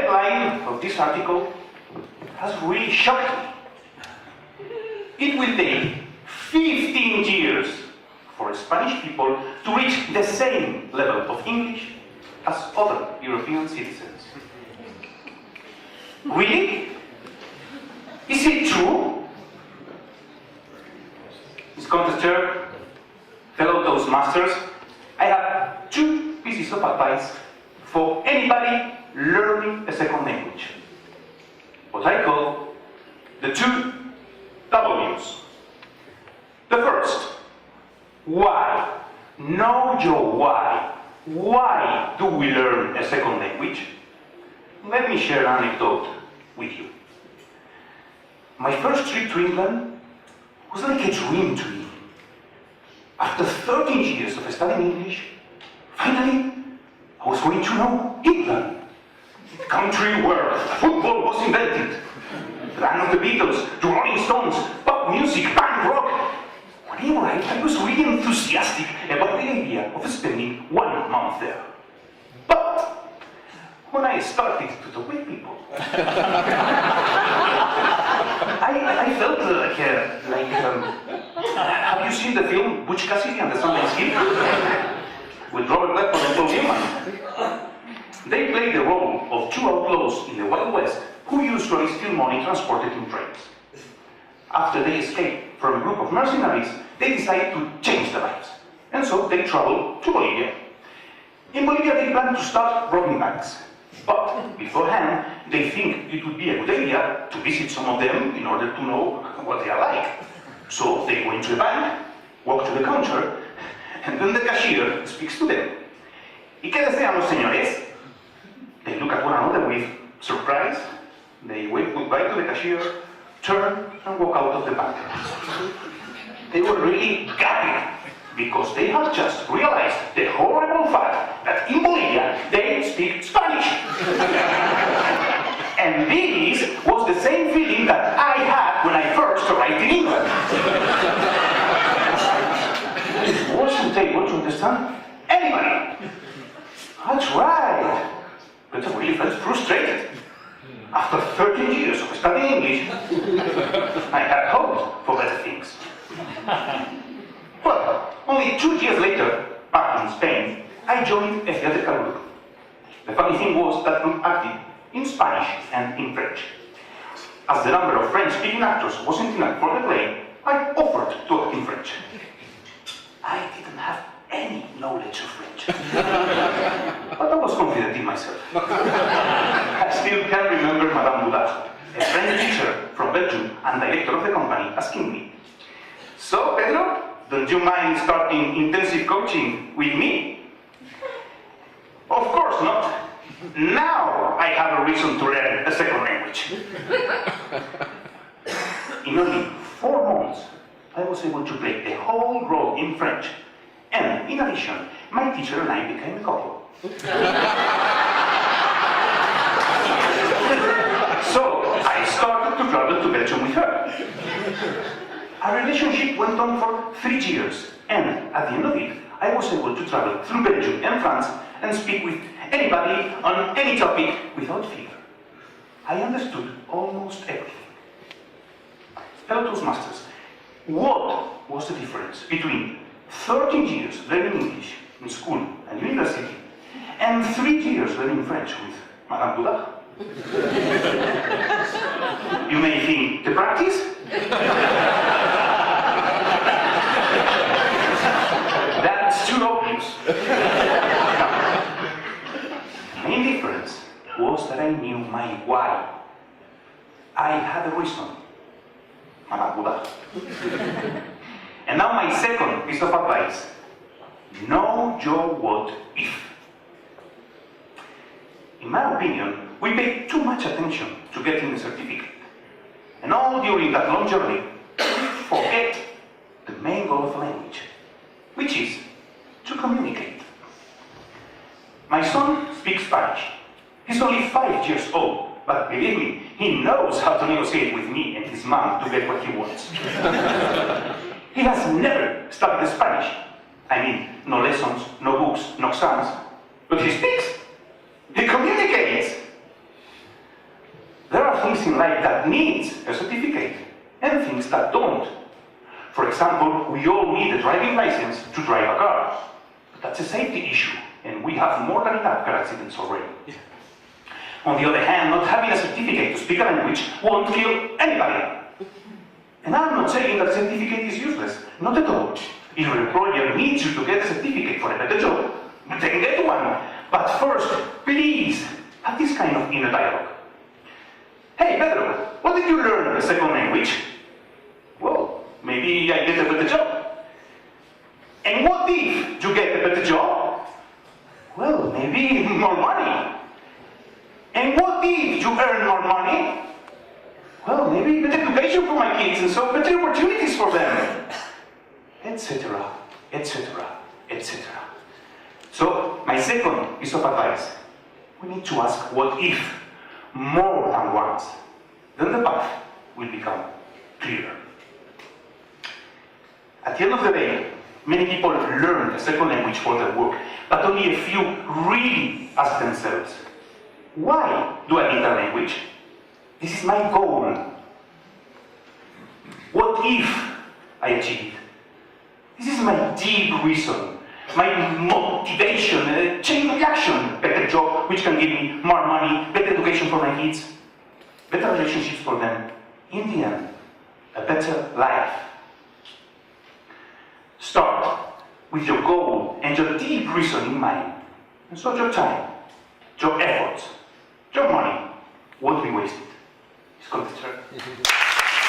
headline of this article has really shocked me. It will take 15 years for Spanish people to reach the same level of English as other European citizens. Really? Is it true? Ms. Contest Chair, fellow Toastmasters, I have two pieces of advice for anybody learning a second language. What I call the two W's. The first, why? Know your why. Why do we learn a second language? Let me share an anecdote with you. My first trip to England was like a dream to me. After 13 years of studying English, finally I was going to know England, the country where football was invented, the land of the Beatles, the Rolling Stones, pop music, punk rock. When I arrived, I was really enthusiastic about the idea of spending 1 month there. But when I started to talk with people, I felt have you seen the film Butch Cassidy and the Sundance Kid? With Robert Redford and Paul Newman. They play the role of two outlaws in the Wild West who usually steal money transported in trains. After they escape from a group of mercenaries, they decide to change their lives. And so they travel to Bolivia. In Bolivia they plan to start robbing banks. But beforehand, they think it would be a good idea to visit some of them in order to know what they are like. So they go into a bank, walk to the counter, and then the cashier speaks to them. ¿Y qué desean los señores? They look at one another with surprise. They wave goodbye to the cashier, turn and walk out of the bank. They were really gutted because they had just realized the horrible fact that in Bolivia they speak Spanish. And this was the same feeling that I had when I first arrived in England. Wasn't able to understand anybody. That's right. But I really felt frustrated. After 13 years of studying English, I had hoped for better things. Well, only 2 years later, back in Spain, I joined a theatrical group. The funny thing was that we acted in Spanish and in French. As the number of French-speaking actors wasn't enough for the play, I offered to act in French. I didn't have any knowledge of French. But I was confident in myself. I still can remember Madame Boudard, a French teacher from Belgium and director of the company, asking me, "So, Pedro, don't you mind starting intensive coaching with me?" Of course not. Now I have a reason to learn a second language. In only 4 months, I was able to play the whole role in French. And in addition, my teacher and I became a couple. So I started to travel to Belgium with her. Our relationship went on for 3 years, and at the end of it, I was able to travel through Belgium and France and speak with anybody on any topic without fear. I understood almost everything. Fellow Toastmasters, what was the difference between 13 years learning English in school and university and 3 years learning French with Madame Boudard? You may think, the practice? That's too obvious. No. The main difference was that I knew my why. I had a reason. Madame Boudard. And now my second piece of advice. Know your what if. In my opinion, we pay too much attention to getting a certificate. And all during that long journey, we forget the main goal of language, which is to communicate. My son speaks Spanish. He's only 5 years old, but believe me, he knows how to negotiate with me and his mom to get what he wants. He has never studied Spanish. I mean, no lessons, no books, no exams. But he speaks. He communicates. There are things in life that needs a certificate and things that don't. For example, we all need a driving license to drive a car. But that's a safety issue, and we have more than enough car accidents already. On the other hand, not having a certificate to speak a language won't kill anybody. And I'm not saying that certificate is useless, not at all. If your employer needs you to get a certificate for a better job, then get one. But first, please, have this kind of inner dialogue. Hey, Pedro, what did you learn in the second language? Well, maybe I get a better job. And what if you get a better job? Well, maybe more money. And what if you earn more money? Well, maybe better education for my kids and so better opportunities for them. Etc., etc., etc. So, my second piece of advice. We need to ask what if more than once. Then the path will become clearer. At the end of the day, many people learn a second language for their work, but only a few really ask themselves, why do I need a language? This is my goal. What if I achieve it? This is my deep reason, my motivation, a chain reaction. Better job, which can give me more money, better education for my kids, better relationships for them. In the end, a better life. Start with your goal and your deep reason in mind. And so your time, your efforts, your money won't be wasted. It's called the